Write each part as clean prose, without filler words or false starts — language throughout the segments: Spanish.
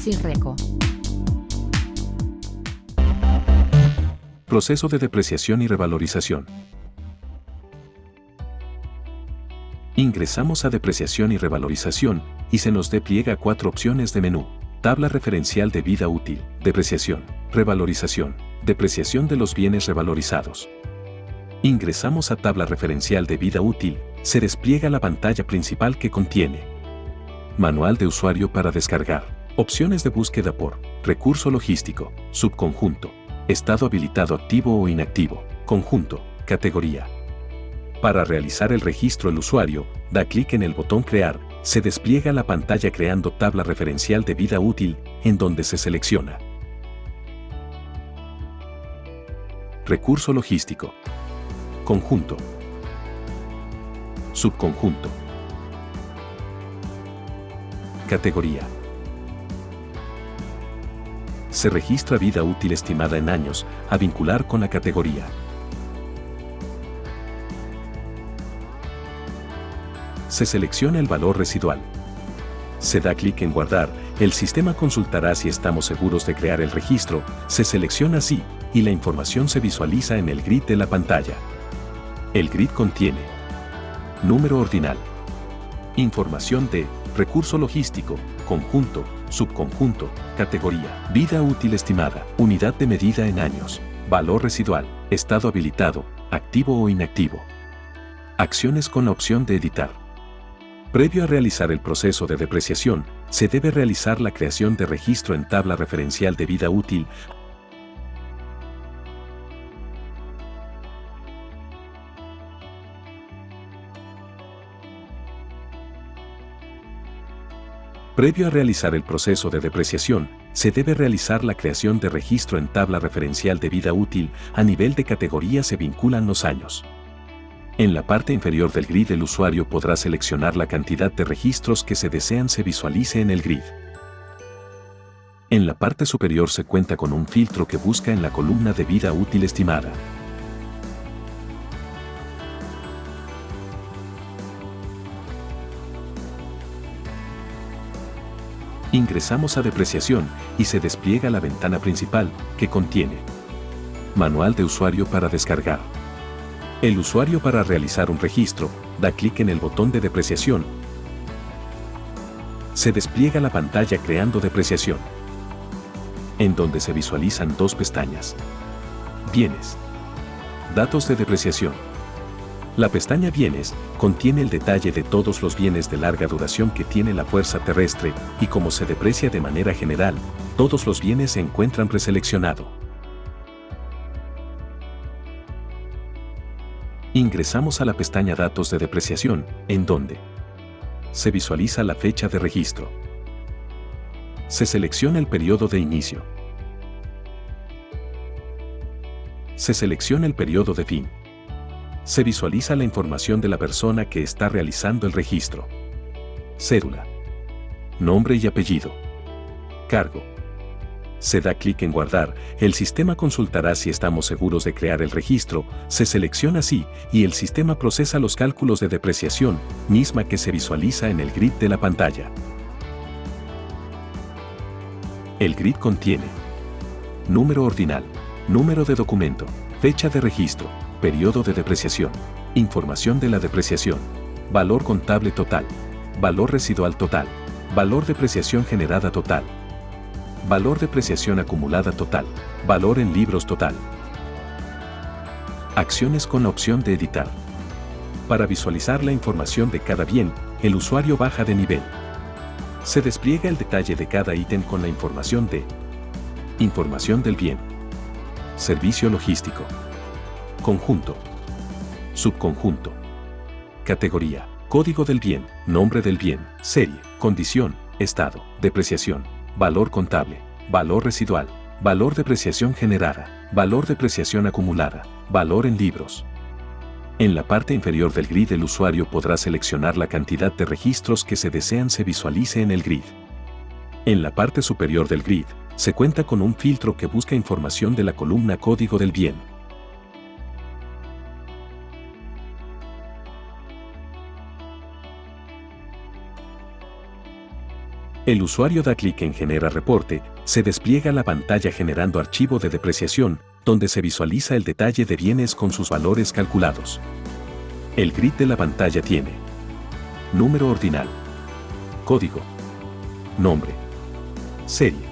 Sinreco. Proceso de depreciación y revalorización. Ingresamos a depreciación y revalorización y se nos despliega 4 opciones de menú. Tabla referencial de vida útil, depreciación, revalorización, depreciación de los bienes revalorizados. Ingresamos a tabla referencial de vida útil, se despliega la pantalla principal que contiene manual de usuario para descargar, opciones de búsqueda por recurso logístico, subconjunto, estado habilitado activo o inactivo, conjunto, categoría. Para realizar el registro el usuario, da clic en el botón Crear, se despliega la pantalla creando tabla referencial de vida útil, en donde se selecciona recurso logístico, conjunto, subconjunto, categoría. Se registra vida útil estimada en años, a vincular con la categoría. Se selecciona el valor residual. Se da clic en Guardar, el sistema consultará si estamos seguros de crear el registro, se selecciona sí, y la información se visualiza en el grid de la pantalla. El grid contiene número ordinal, información de recurso logístico, conjunto, subconjunto, categoría, vida útil estimada, unidad de medida en años, valor residual, estado habilitado, activo o inactivo. Acciones con la opción de editar. Previo a realizar el proceso de depreciación, se debe realizar la creación de registro en tabla referencial de vida útil. Previo a realizar el proceso de depreciación, se debe realizar la creación de registro en tabla referencial de vida útil, a nivel de categoría se vinculan los años. En la parte inferior del grid el usuario podrá seleccionar la cantidad de registros que se desean se visualice en el grid. En la parte superior se cuenta con un filtro que busca en la columna de vida útil estimada. Ingresamos a depreciación y se despliega la ventana principal, que contiene manual de usuario para descargar. El usuario para realizar un registro, da clic en el botón de depreciación. Se despliega la pantalla creando depreciación, en donde se visualizan 2 pestañas. Bienes. Datos de depreciación. La pestaña Bienes contiene el detalle de todos los bienes de larga duración que tiene la fuerza terrestre y como se deprecia de manera general, todos los bienes se encuentran preseleccionado. Ingresamos a la pestaña Datos de depreciación, en donde se visualiza la fecha de registro. Se selecciona el periodo de inicio. Se selecciona el periodo de fin. Se visualiza la información de la persona que está realizando el registro. Cédula. Nombre y apellido. Cargo. Se da clic en Guardar, el sistema consultará si estamos seguros de crear el registro, se selecciona sí, y el sistema procesa los cálculos de depreciación, misma que se visualiza en el grid de la pantalla. El grid contiene número ordinal, número de documento, fecha de registro, periodo de depreciación, información de la depreciación, valor contable total, valor residual total, valor depreciación generada total, valor depreciación acumulada total, valor en libros total. Acciones con la opción de editar. Para visualizar la información de cada bien, el usuario baja de nivel. Se despliega el detalle de cada ítem con la información de información del bien, servicio logístico, conjunto, subconjunto, categoría, código del bien, nombre del bien, serie, condición, estado, depreciación, valor contable, valor residual, valor depreciación generada, valor depreciación acumulada, valor en libros. En la parte inferior del grid el usuario podrá seleccionar la cantidad de registros que se desean se visualice en el grid. En la parte superior del grid, se cuenta con un filtro que busca información de la columna código del bien. El usuario da clic en Genera reporte, se despliega la pantalla generando archivo de depreciación, donde se visualiza el detalle de bienes con sus valores calculados. El grid de la pantalla tiene número ordinal, código, nombre, serie,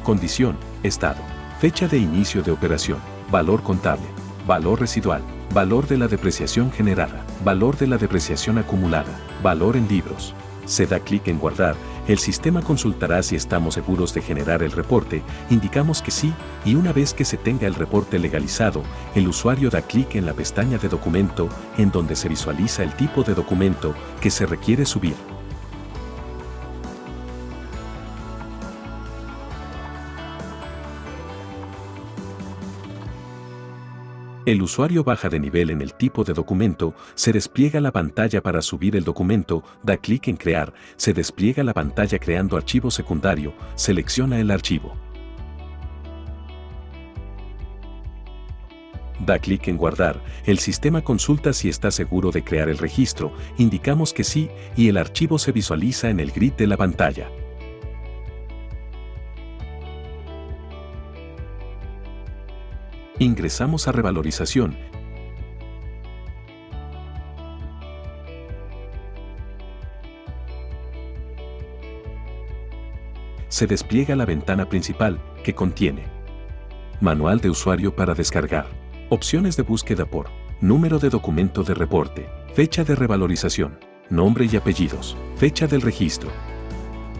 condición, estado, fecha de inicio de operación, valor contable, valor residual, valor de la depreciación generada, valor de la depreciación acumulada, valor en libros. Se da clic en guardar, el sistema consultará si estamos seguros de generar el reporte, indicamos que sí, y una vez que se tenga el reporte legalizado, el usuario da clic en la pestaña de documento, en donde se visualiza el tipo de documento que se requiere subir. El usuario baja de nivel en el tipo de documento, se despliega la pantalla para subir el documento, da clic en Crear, se despliega la pantalla creando archivo secundario, selecciona el archivo. Da clic en Guardar, el sistema consulta si está seguro de crear el registro, indicamos que sí, y el archivo se visualiza en el grid de la pantalla. Ingresamos a revalorización. Se despliega la ventana principal, que contiene manual de usuario para descargar, opciones de búsqueda por número de documento de reporte, fecha de revalorización, nombre y apellidos, fecha del registro,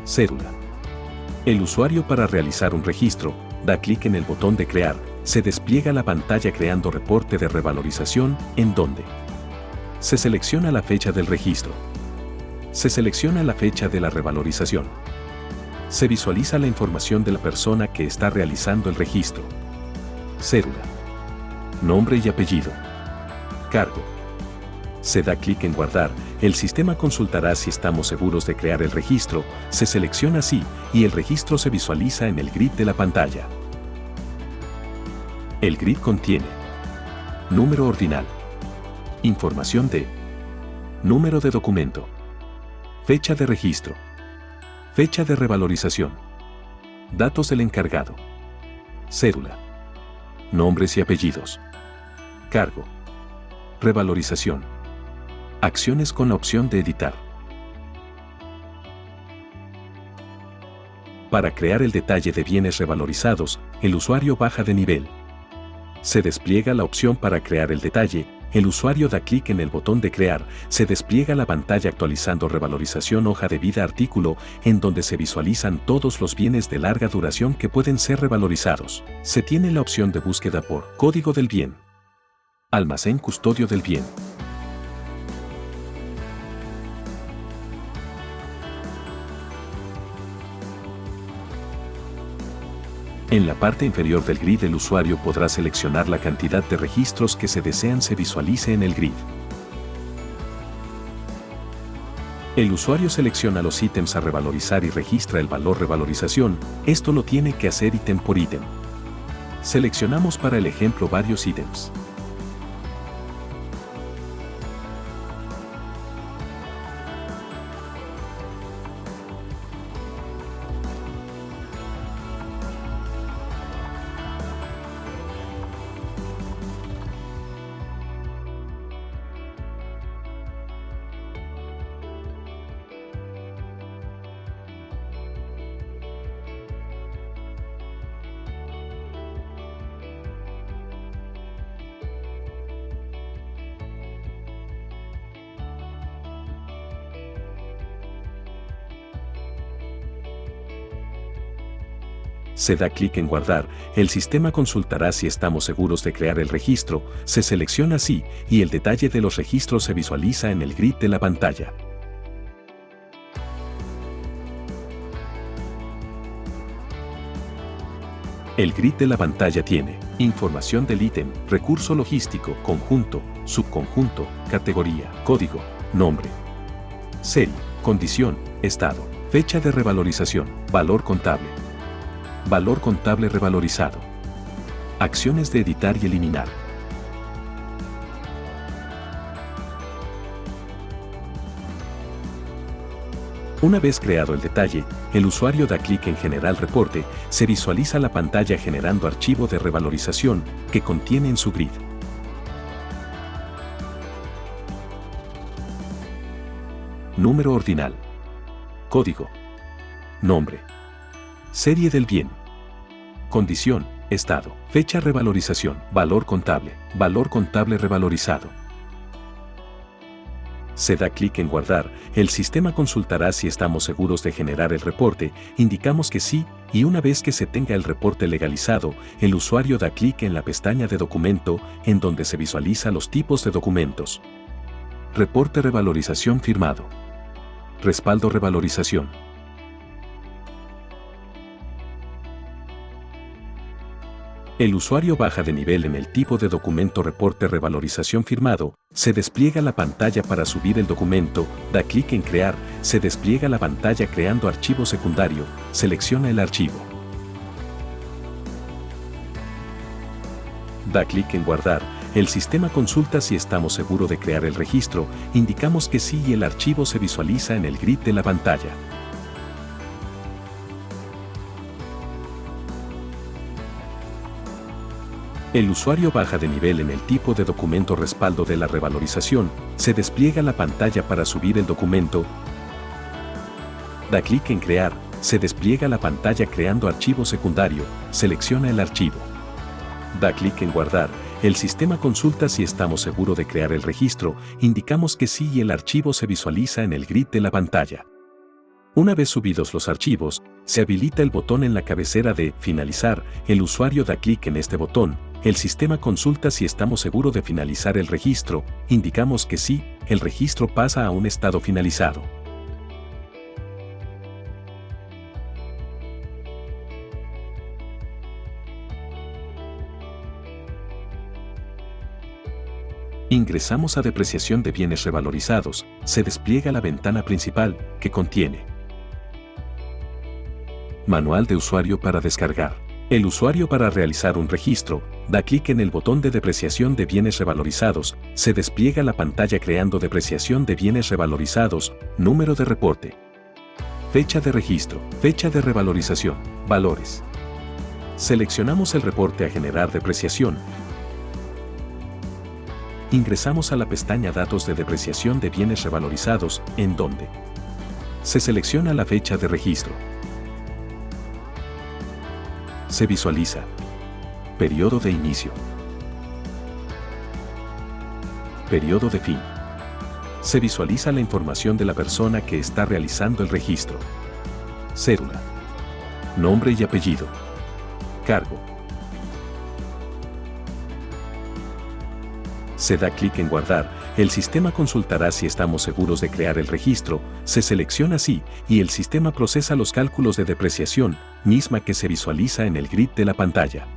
cédula. El usuario para realizar un registro, da clic en el botón de Crear, se despliega la pantalla creando reporte de revalorización, en donde se selecciona la fecha del registro. Se selecciona la fecha de la revalorización. Se visualiza la información de la persona que está realizando el registro. Cédula. Nombre y apellido. Cargo. Se da clic en Guardar, el sistema consultará si estamos seguros de crear el registro, se selecciona sí, y el registro se visualiza en el grid de la pantalla. El grid contiene número ordinal, información de número de documento, fecha de registro, fecha de revalorización, datos del encargado, cédula, nombres y apellidos, cargo, revalorización, acciones con la opción de editar. Para crear el detalle de bienes revalorizados, el usuario baja de nivel. Se despliega la opción para crear el detalle, el usuario da clic en el botón de Crear, se despliega la pantalla actualizando revalorización hoja de vida artículo, en donde se visualizan todos los bienes de larga duración que pueden ser revalorizados. Se tiene la opción de búsqueda por código del bien. Almacén custodio del bien. En la parte inferior del grid el usuario podrá seleccionar la cantidad de registros que se desean se visualice en el grid. El usuario selecciona los ítems a revalorizar y registra el valor revalorización, esto lo tiene que hacer ítem por ítem. Seleccionamos para el ejemplo varios ítems. Se da clic en Guardar, el sistema consultará si estamos seguros de crear el registro, se selecciona sí, y el detalle de los registros se visualiza en el grid de la pantalla. El grid de la pantalla tiene información del ítem, recurso logístico, conjunto, subconjunto, categoría, código, nombre, serie, condición, estado, fecha de revalorización, valor contable revalorizado, acciones de editar y eliminar. Una vez creado el detalle, el usuario da clic en Generar reporte, se visualiza la pantalla generando archivo de revalorización que contiene en su grid. Número ordinal. Código. Nombre. Serie del bien. Condición, estado. Fecha revalorización. Valor contable revalorizado. Se da clic en Guardar, el sistema consultará si estamos seguros de generar el reporte, indicamos que sí, y una vez que se tenga el reporte legalizado, el usuario da clic en la pestaña de Documento, en donde se visualiza los tipos de documentos. Reporte revalorización firmado. Respaldo revalorización. El usuario baja de nivel en el tipo de documento Reporte revalorización firmado, se despliega la pantalla para subir el documento, da clic en Crear, se despliega la pantalla creando archivo secundario, selecciona el archivo. Da clic en Guardar, el sistema consulta si estamos seguros de crear el registro, indicamos que sí y el archivo se visualiza en el grid de la pantalla. El usuario baja de nivel en el tipo de documento Respaldo de la revalorización, se despliega la pantalla para subir el documento, da clic en Crear, se despliega la pantalla creando archivo secundario, selecciona el archivo. Da clic en Guardar, el sistema consulta si estamos seguros de crear el registro, indicamos que sí y el archivo se visualiza en el grid de la pantalla. Una vez subidos los archivos, se habilita el botón en la cabecera de Finalizar, el usuario da clic en este botón, el sistema consulta si estamos seguros de finalizar el registro, indicamos que sí, el registro pasa a un estado finalizado. Ingresamos a Depreciación de bienes revalorizados, se despliega la ventana principal, que contiene Manual de usuario para descargar. El usuario para realizar un registro, da clic en el botón de Depreciación de bienes revalorizados, se despliega la pantalla creando Depreciación de bienes revalorizados, número de reporte, fecha de registro, fecha de revalorización, valores. Seleccionamos el reporte a generar depreciación. Ingresamos a la pestaña Datos de depreciación de bienes revalorizados, en donde se selecciona la fecha de registro. Se visualiza periodo de inicio, periodo de fin. Se visualiza la información de la persona que está realizando el registro. Cédula, nombre y apellido, cargo. Se da clic en Guardar, el sistema consultará si estamos seguros de crear el registro, se selecciona sí, y el sistema procesa los cálculos de depreciación, misma que se visualiza en el grid de la pantalla.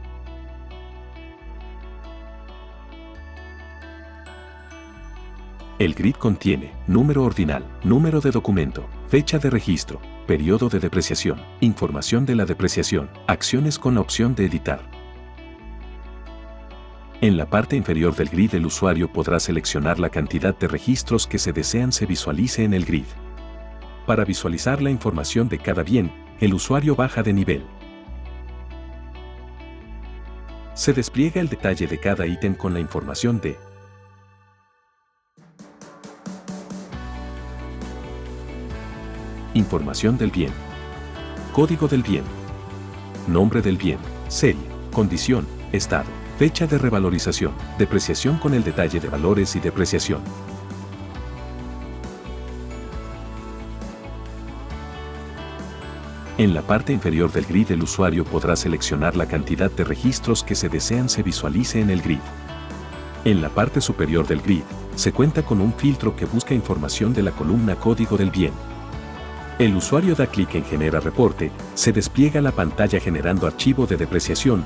El grid contiene número ordinal, número de documento, fecha de registro, periodo de depreciación, información de la depreciación, acciones con la opción de editar. En la parte inferior del grid el usuario podrá seleccionar la cantidad de registros que se desean se visualice en el grid. Para visualizar la información de cada bien, el usuario baja de nivel. Se despliega el detalle de cada ítem con la información de información del bien, código del bien, nombre del bien, serie, condición, estado, fecha de revalorización, depreciación con el detalle de valores y depreciación. En la parte inferior del grid el usuario podrá seleccionar la cantidad de registros que se desean se visualice en el grid. En la parte superior del grid, se cuenta con un filtro que busca información de la columna Código del bien. El usuario da clic en Genera reporte, se despliega la pantalla generando archivo de depreciación.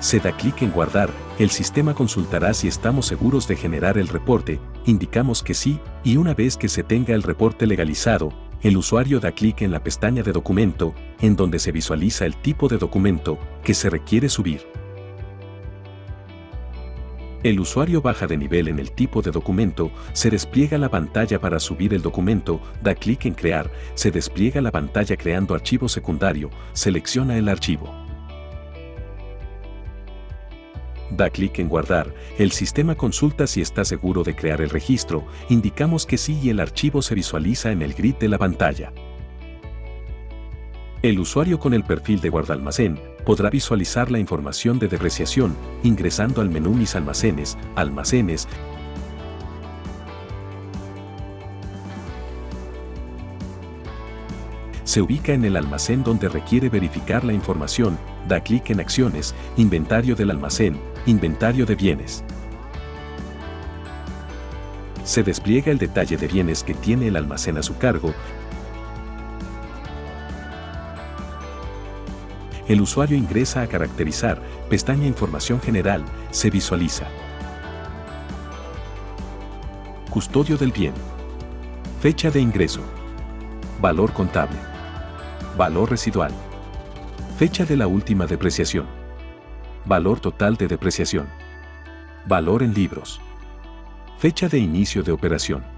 Se da clic en Guardar, el sistema consultará si estamos seguros de generar el reporte, indicamos que sí, y una vez que se tenga el reporte legalizado, el usuario da clic en la pestaña de Documento, en donde se visualiza el tipo de documento que se requiere subir. El usuario baja de nivel en el tipo de documento, se despliega la pantalla para subir el documento, da clic en Crear, se despliega la pantalla creando archivo secundario, selecciona el archivo. Da clic en Guardar, el sistema consulta si está seguro de crear el registro, indicamos que sí y el archivo se visualiza en el grid de la pantalla. El usuario con el perfil de guardalmacén podrá visualizar la información de depreciación ingresando al menú Mis almacenes, Almacenes. Se ubica en el almacén donde requiere verificar la información, da clic en Acciones, Inventario del almacén, Inventario de bienes. Se despliega el detalle de bienes que tiene el almacén a su cargo. El usuario ingresa a Caracterizar, pestaña Información general, se visualiza. Custodio del bien. Fecha de ingreso. Valor contable. Valor residual. Fecha de la última depreciación. Valor total de depreciación. Valor en libros. Fecha de inicio de operación.